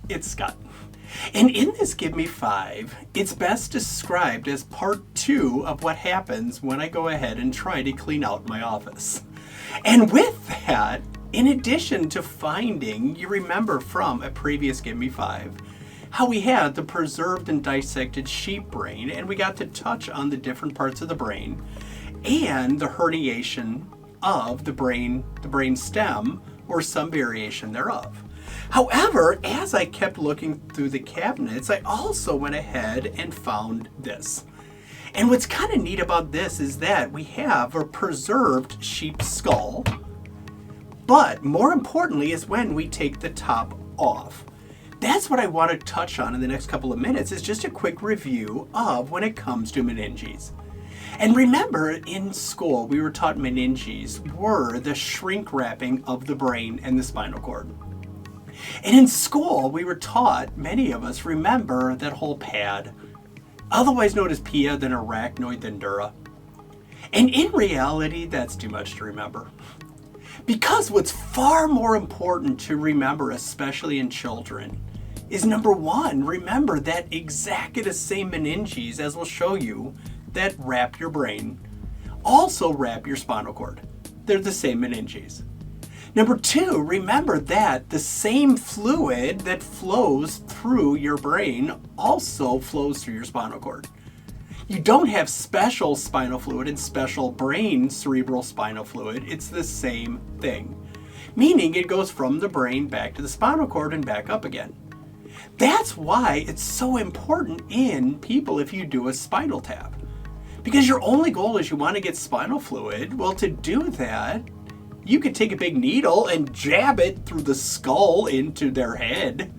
It's Scott. And in this Give Me 5, it's best described as part 2 of what happens when I go ahead and try to clean out my office. And with that, in addition to finding, you remember from a previous Give Me 5, how we had the preserved and dissected sheep brain, and we got to touch on the different parts of the brain and the herniation of the brain stem, or some variation thereof. However, as I kept looking through the cabinets, I also went ahead and found this. And what's kind of neat about this is that we have a preserved sheep skull, but more importantly is when we take the top off. That's what I want to touch on in the next couple of minutes, is just a quick review of when it comes to meninges. And remember, in school, we were taught meninges were the shrink wrapping of the brain and the spinal cord. And in school, we were taught, many of us remember that whole pad, otherwise known as Pedi-Ed, then arachnoid, then dura. And in reality, that's too much to remember. Because what's far more important to remember, especially in children, is number one, remember that exactly the same meninges, as we'll show you, that wrap your brain, also wrap your spinal cord. They're the same meninges. Number two, remember that the same fluid that flows through your brain also flows through your spinal cord. You don't have special spinal fluid and special brain cerebral spinal fluid. It's the same thing, meaning it goes from the brain back to the spinal cord and back up again. That's why it's so important in people if you do a spinal tap. Because your only goal is you want to get spinal fluid. Well, to do that, you could take a big needle and jab it through the skull into their head,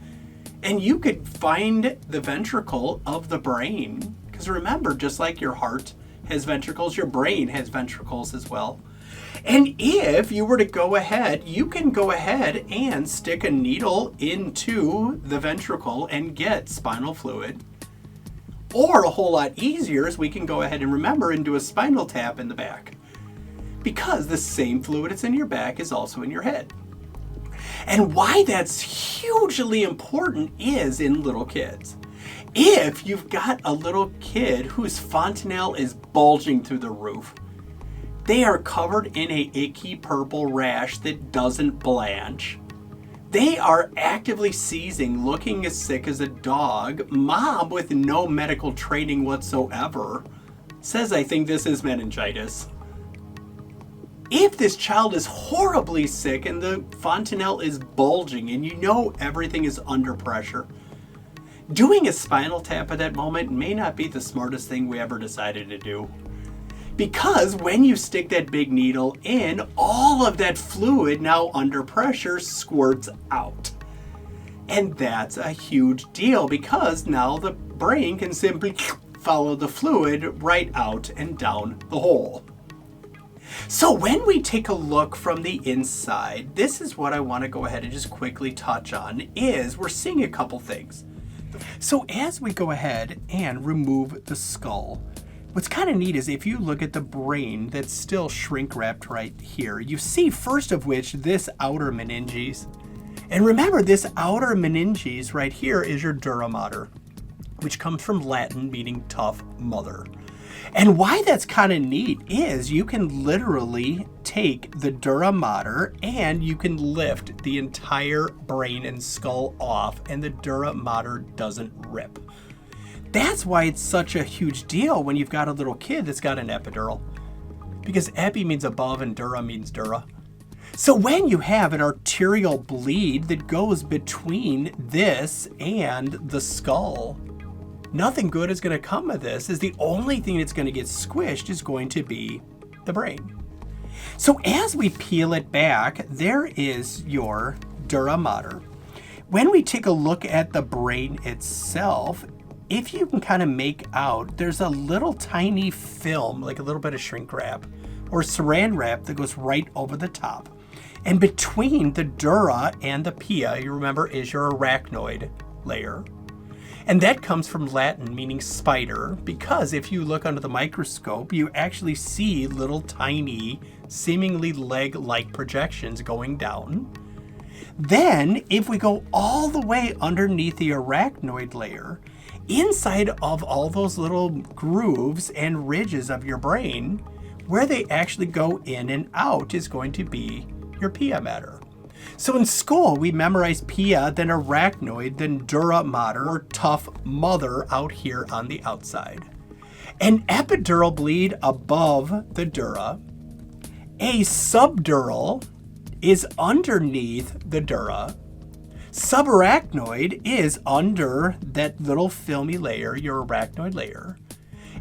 and you could find the ventricle of the brain. Because remember, just like your heart has ventricles, your brain has ventricles as well. And if you were to go ahead, you can go ahead and stick a needle into the ventricle and get spinal fluid. Or a whole lot easier is we can go ahead and remember and do a spinal tap in the back. Because the same fluid that's in your back is also in your head. And why that's hugely important is in little kids. If you've got a little kid whose fontanelle is bulging through the roof, they are covered in a icky purple rash that doesn't blanch. They are actively seizing, looking as sick as a dog. Mom, with no medical training whatsoever, says, I think this is meningitis. If this child is horribly sick and the fontanelle is bulging and you know everything is under pressure, doing a spinal tap at that moment may not be the smartest thing we ever decided to do. Because when you stick that big needle in, all of that fluid now under pressure squirts out. And that's a huge deal because now the brain can simply follow the fluid right out and down the hole. So when we take a look from the inside, this is what I want to go ahead and just quickly touch on, is we're seeing a couple things. So as we go ahead and remove the skull, what's kind of neat is if you look at the brain that's still shrink wrapped right here, you see first of which this outer meninges. And remember, this outer meninges right here is your dura mater, which comes from Latin meaning tough mother. And why that's kind of neat is you can literally take the dura mater and you can lift the entire brain and skull off and the dura mater doesn't rip. That's why it's such a huge deal when you've got a little kid that's got an epidural. Because epi means above and dura means dura. So when you have an arterial bleed that goes between this and the skull, nothing good is going to come of this, is the only thing that's going to get squished is going to be the brain. So as we peel it back, there is your dura mater. When we take a look at the brain itself, if you can kind of make out, there's a little tiny film, like a little bit of shrink wrap or saran wrap that goes right over the top. And between the dura and the pia, you remember, is your arachnoid layer. And that comes from Latin meaning spider, because if you look under the microscope, you actually see little tiny, seemingly leg-like projections going down. Then, if we go all the way underneath the arachnoid layer, inside of all those little grooves and ridges of your brain, where they actually go in and out is going to be your pia mater. So in school, we memorize pia, then arachnoid, then dura mater, or tough mother out here on the outside. An epidural bleed above the dura. A subdural is underneath the dura. Subarachnoid is under that little filmy layer, your arachnoid layer.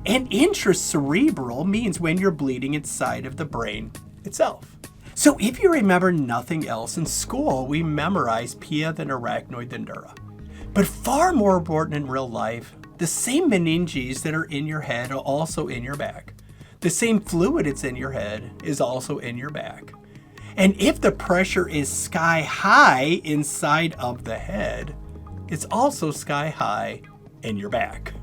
And intracerebral means when you're bleeding inside of the brain itself. So if you remember nothing else in school, we memorize pia, then arachnoid, then dura. But far more important in real life, the same meninges that are in your head are also in your back. The same fluid that's in your head is also in your back. And if the pressure is sky high inside of the head, it's also sky high in your back.